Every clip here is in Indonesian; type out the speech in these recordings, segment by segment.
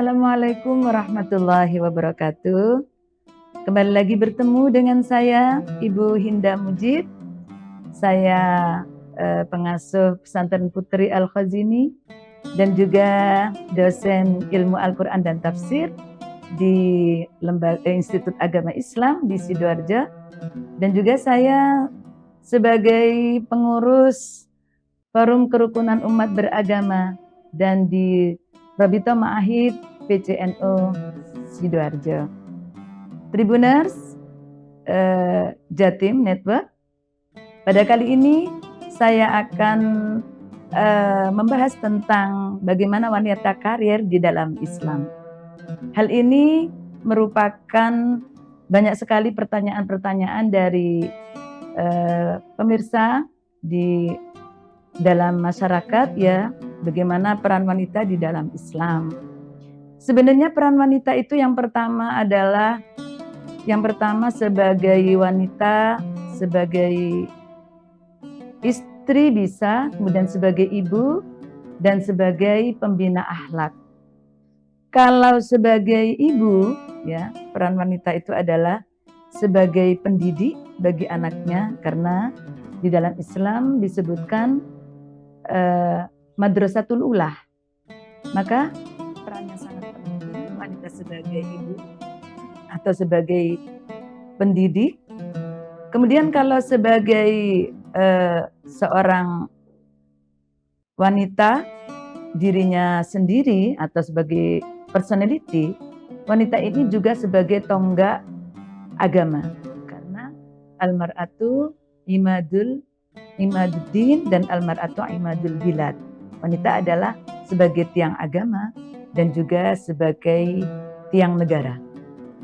Assalamualaikum warahmatullahi wabarakatuh. Kembali lagi bertemu dengan saya, Ibu Hinda Mujib. Saya pengasuh pesantren Putri Al-Khazini dan juga dosen ilmu Al-Quran dan Tafsir di Institut Agama Islam di Sidoarjo. Dan juga saya sebagai pengurus Forum Kerukunan Umat Beragama dan di Rabita Ma'ahid PCNU Sidoarjo. Tribuners Jatim Network, pada kali ini saya akan membahas tentang bagaimana wanita karir di dalam Islam. Hal ini merupakan banyak sekali pertanyaan-pertanyaan dari pemirsa di dalam masyarakat, ya, bagaimana peran wanita di dalam Islam. Sebenarnya peran wanita itu yang pertama sebagai wanita, sebagai istri bisa, kemudian sebagai ibu, dan sebagai pembina akhlak. Kalau sebagai ibu, ya, peran wanita itu adalah sebagai pendidik bagi anaknya, karena di dalam Islam disebutkan madrasatul ulah. Maka perannya sangat penting wanita sebagai ibu atau sebagai pendidik. Kemudian kalau sebagai seorang wanita dirinya sendiri atau sebagai personality, wanita ini juga sebagai tonggak agama. Karena al-mar'atu imaduddin dan al-mar'atu imadul bilad. Wanita adalah sebagai tiang agama dan juga sebagai tiang negara.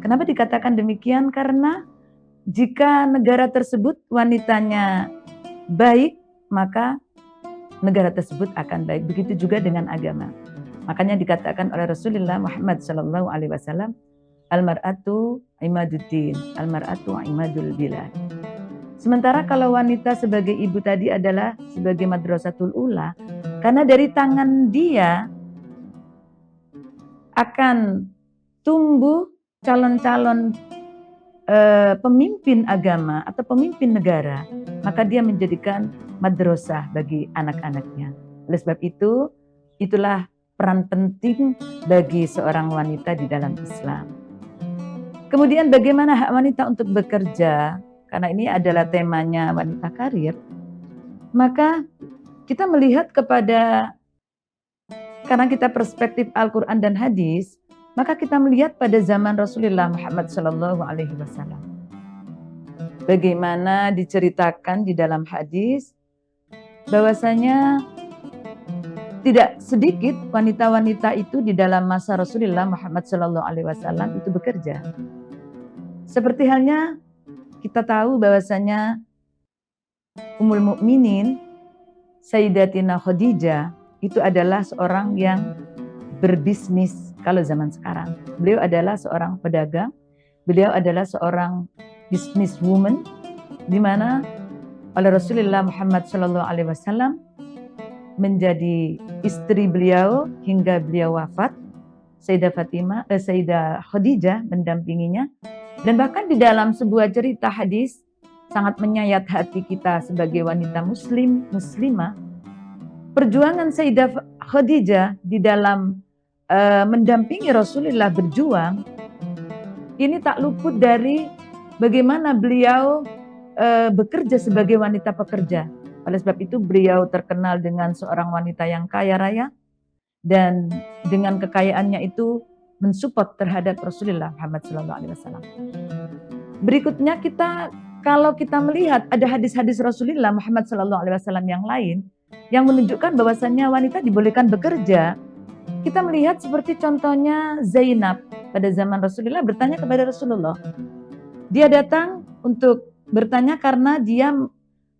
Kenapa dikatakan demikian? Karena jika negara tersebut wanitanya baik, maka negara tersebut akan baik. Begitu juga dengan agama. Makanya dikatakan oleh Rasulullah Muhammad SAW, al-mar'atu imaduddin, al-mar'atu imadul bilad. Sementara kalau wanita sebagai ibu tadi adalah sebagai madrasatul ula, karena dari tangan dia akan tumbuh calon-calon pemimpin agama atau pemimpin negara, maka dia menjadikan madrasah bagi anak-anaknya. Oleh sebab itu, itulah peran penting bagi seorang wanita di dalam Islam. Kemudian bagaimana hak wanita untuk bekerja? Karena ini adalah temanya wanita karir, maka kita melihat karena kita perspektif Al-Quran dan hadis, maka kita melihat pada zaman Rasulullah Muhammad SAW. Bagaimana diceritakan di dalam hadis, bahwasanya tidak sedikit wanita-wanita itu di dalam masa Rasulullah Muhammad SAW itu bekerja. Seperti halnya kita tahu bahwasanya Ummul Mukminin Sayyidatina Khadijah itu adalah seorang yang berbisnis kalau zaman sekarang. Beliau adalah seorang pedagang, beliau adalah seorang businesswoman, di mana oleh Rasulullah Muhammad SAW menjadi istri beliau hingga beliau wafat. Sayyidah Khadijah mendampinginya. Dan bahkan di dalam sebuah cerita hadis sangat menyayat hati kita sebagai wanita muslimah. Perjuangan Sayyidah Khadijah di dalam mendampingi Rasulullah berjuang, ini tak luput dari bagaimana beliau bekerja sebagai wanita pekerja. Oleh sebab itu beliau terkenal dengan seorang wanita yang kaya raya, dan dengan kekayaannya itu mensupport terhadap Rasulullah Muhammad SAW. Berikutnya kalau kita melihat ada hadis-hadis Rasulullah Muhammad SAW yang lain yang menunjukkan bahwasannya wanita dibolehkan bekerja. Kita melihat seperti contohnya Zainab pada zaman Rasulullah bertanya kepada Rasulullah. Dia datang untuk bertanya karena dia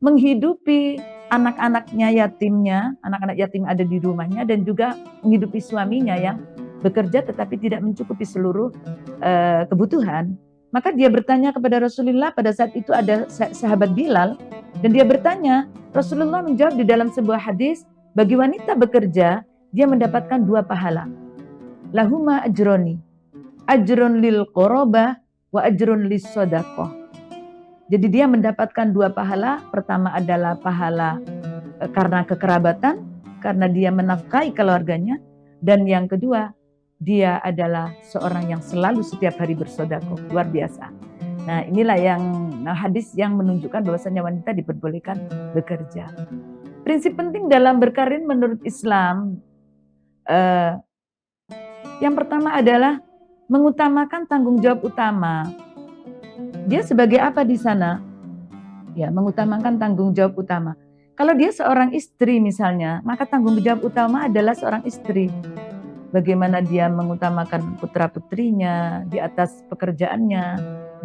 menghidupi anak-anaknya yatimnya, anak-anak yatim ada di rumahnya, dan juga menghidupi suaminya yang bekerja tetapi tidak mencukupi seluruh kebutuhan. Maka dia bertanya kepada Rasulullah. Pada saat itu ada sahabat Bilal, dan dia bertanya. Rasulullah menjawab di dalam sebuah hadis, bagi wanita bekerja dia mendapatkan 2 pahala. lahuma ajroni. Ajrun lil qurabah wa ajrun lis shadaqah. Jadi dia mendapatkan 2 pahala. Pertama adalah pahala karena kekerabatan, karena dia menafkahi keluarganya. Dan yang kedua, dia adalah seorang yang selalu setiap hari bersedekah. Luar biasa. Nah, inilah yang hadis yang menunjukkan bahwasanya wanita diperbolehkan bekerja. Prinsip penting dalam berkarir menurut Islam, yang pertama adalah mengutamakan tanggung jawab utama. Dia sebagai apa di sana? Ya, mengutamakan tanggung jawab utama. Kalau dia seorang istri misalnya, maka tanggung jawab utama adalah seorang istri. Bagaimana dia mengutamakan putra-putrinya di atas pekerjaannya.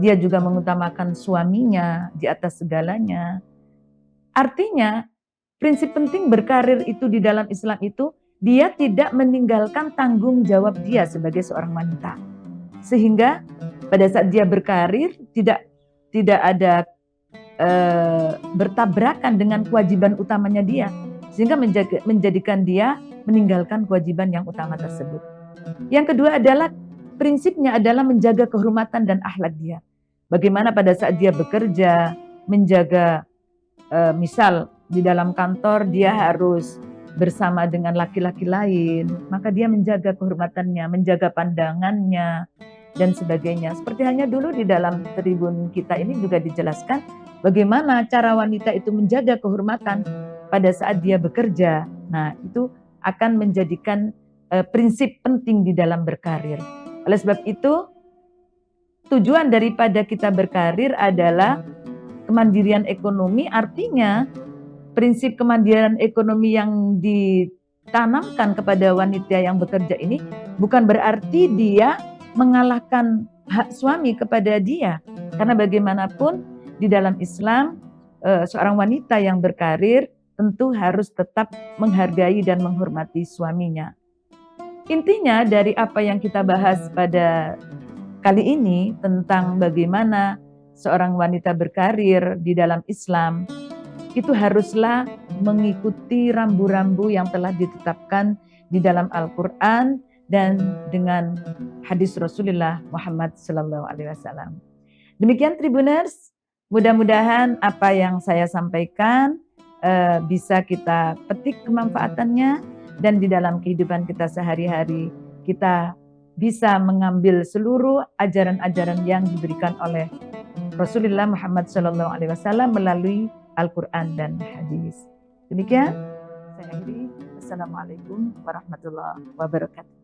Dia juga mengutamakan suaminya di atas segalanya. Artinya, prinsip penting berkarir itu di dalam Islam itu, dia tidak meninggalkan tanggung jawab dia sebagai seorang wanita. Sehingga pada saat dia berkarir tidak ada bertabrakan dengan kewajiban utamanya dia, sehingga menjadikan dia meninggalkan kewajiban yang utama tersebut. Yang kedua adalah prinsipnya adalah menjaga kehormatan dan akhlak dia. Bagaimana pada saat dia bekerja, menjaga misal di dalam kantor dia harus bersama dengan laki-laki lain, maka dia menjaga kehormatannya, menjaga pandangannya, dan sebagainya. Seperti hanya dulu di dalam tribun kita ini juga dijelaskan bagaimana cara wanita itu menjaga kehormatan pada saat dia bekerja. Nah, itu akan menjadikan prinsip penting di dalam berkarir. Oleh sebab itu, tujuan daripada kita berkarir adalah kemandirian ekonomi, artinya prinsip kemandirian ekonomi yang ditanamkan kepada wanita yang bekerja ini bukan berarti dia mengalahkan hak suami kepada dia. Karena bagaimanapun di dalam Islam, seorang wanita yang berkarir tentu harus tetap menghargai dan menghormati suaminya. Intinya dari apa yang kita bahas pada kali ini tentang bagaimana seorang wanita berkarir di dalam Islam, itu haruslah mengikuti rambu-rambu yang telah ditetapkan di dalam Al-Quran dan dengan hadis Rasulullah Muhammad SAW. Demikian Tribuners, mudah-mudahan apa yang saya sampaikan bisa kita petik kemanfaatannya, dan di dalam kehidupan kita sehari-hari kita bisa mengambil seluruh ajaran-ajaran yang diberikan oleh Rasulullah Muhammad SAW melalui Al-Quran dan hadis. Demikian, saya akhiri. Assalamualaikum warahmatullahi wabarakatuh.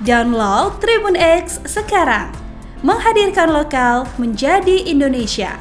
Download Tribun X sekarang, menghadirkan lokal menjadi Indonesia.